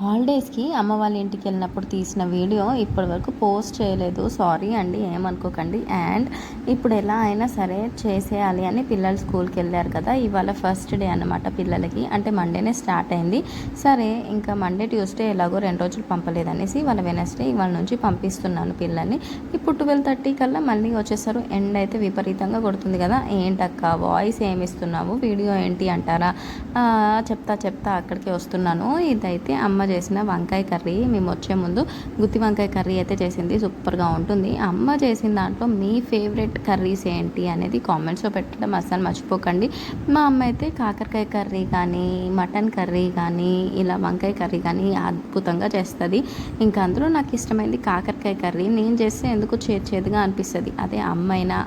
హాలిడేస్‌కి అమ్మ వాళ్ళ ఇంటికెళ్ళినప్పుడు తీసిన వీడియో ఇప్పటివరకు పోస్ట్ చేయలేదు. సారీ అండి, ఏమనుకోకండి. అండ్ ఇప్పుడు ఎలా అయినా సరే చేసేయాలి అని పిల్లలు స్కూల్‌కెళ్ళారు కదా! ఇవాళ ఫస్ట్ డే అన్నమాట పిల్లలకి. అంటే మండేనే స్టార్ట్ అయింది. సరే ఇంకా మండే, ట్యూస్డే ఎలాగో 2 రోజులు పంపలేదనేసి ఇవాళ వెడ్నెస్డే ఇవాళ నుంచి పంపిస్తున్నాను పిల్లల్ని. ఇప్పుడు 12:30 కల్లా మళ్ళీ వచ్చేసారు. ఎండ అయితే విపరీతంగా కొడుతుంది కదా! ఏంటక్క వాయిస్ ఏమిస్తున్నావు? వీడియో ఏంటి అంటారా? చెప్తా అక్కడికే వస్తున్నాను. ఇదైతే అమ్మ చేసిన వంకాయ కర్రీ. మేము వచ్చే ముందు గుత్తి వంకాయ కర్రీ అయితే చేసింది. సూపర్గా ఉంటుంది. అమ్మ చేసిన దాంట్లో మీ ఫేవరెట్ కర్రీస్ ఏంటి అనేది కామెంట్స్లో పెట్టడం అస్సలు మర్చిపోకండి. మా అమ్మ అయితే కాకరకాయ కర్రీ కానీ, మటన్ కర్రీ కానీ, ఇలా వంకాయ కర్రీ కానీ అద్భుతంగా చేస్తుంది. ఇంకా అందులో నాకు ఇష్టమైంది కాకరకాయ కర్రీ. నేను చేస్తే ఎందుకు చేదుగా అనిపిస్తుంది. అదే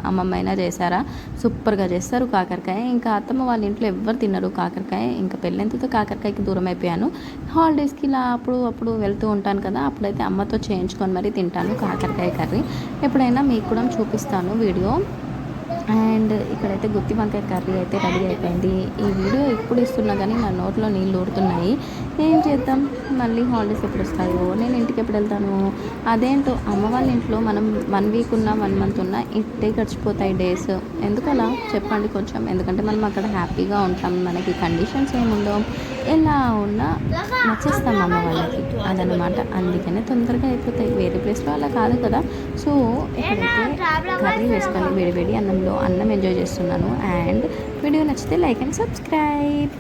అమ్మమ్మైనా చేశారా సూపర్గా చేస్తారు కాకరకాయ. ఇంకా అత్తమ్మ వాళ్ళ ఇంట్లో ఎవ్వరు తినరు కాకరకాయ. ఇంకా పెళ్ళంతతో కాకరకాయకి దూరం అయిపోయాను. హాలిడేస్కి ఇలా అప్పుడు వెళ్తూ ఉంటాను కదా, అప్పుడైతే అమ్మతో చేయించుకొని మరీ తింటాను కాకరకాయ కర్రీ. ఎప్పుడైనా మీకు కూడా చూపిస్తాను వీడియో. అండ్ ఇక్కడైతే గుత్తి వంకాయ కర్రీ అయితే రెడీ అయిపోయింది. ఈ వీడియో ఎప్పుడు ఇస్తున్నా కానీ నా నోట్లో నీళ్ళు ఊరుతున్నాయి. ఏం చేద్దాం, మళ్ళీ హాలిడేస్ ఎప్పుడు వస్తాయో, నేను ఇంటికి ఎప్పుడు వెళ్తాను. అదేంటో అమ్మ వాళ్ళ ఇంట్లో మనం 1 వీక్ ఉన్నా 1 మంత్ ఉన్నా ఇట్టే గడిచిపోతాయి డేస్. ఎందుకు అలా చెప్పండి కొంచెం. ఎందుకంటే మనం అక్కడ హ్యాపీగా ఉంటాం. మనకి కండిషన్స్ ఏముందో, ఎలా ఉన్నా నచ్చేస్తాం అమ్మ వాళ్ళకి. అదనమాట. అందుకనే తొందరగా అయిపోతాయి. వేరే ప్లేస్లో అలా కాదు కదా. సో ఇక్కడైతే కర్రీ వేసుకొని వేడి వేడి అన్నంలో అన్నం ఎంజాయ్ చేస్తున్నాను. అండ్ వీడియో నచ్చితే లైక్ అండ్ సబ్స్క్రైబ్.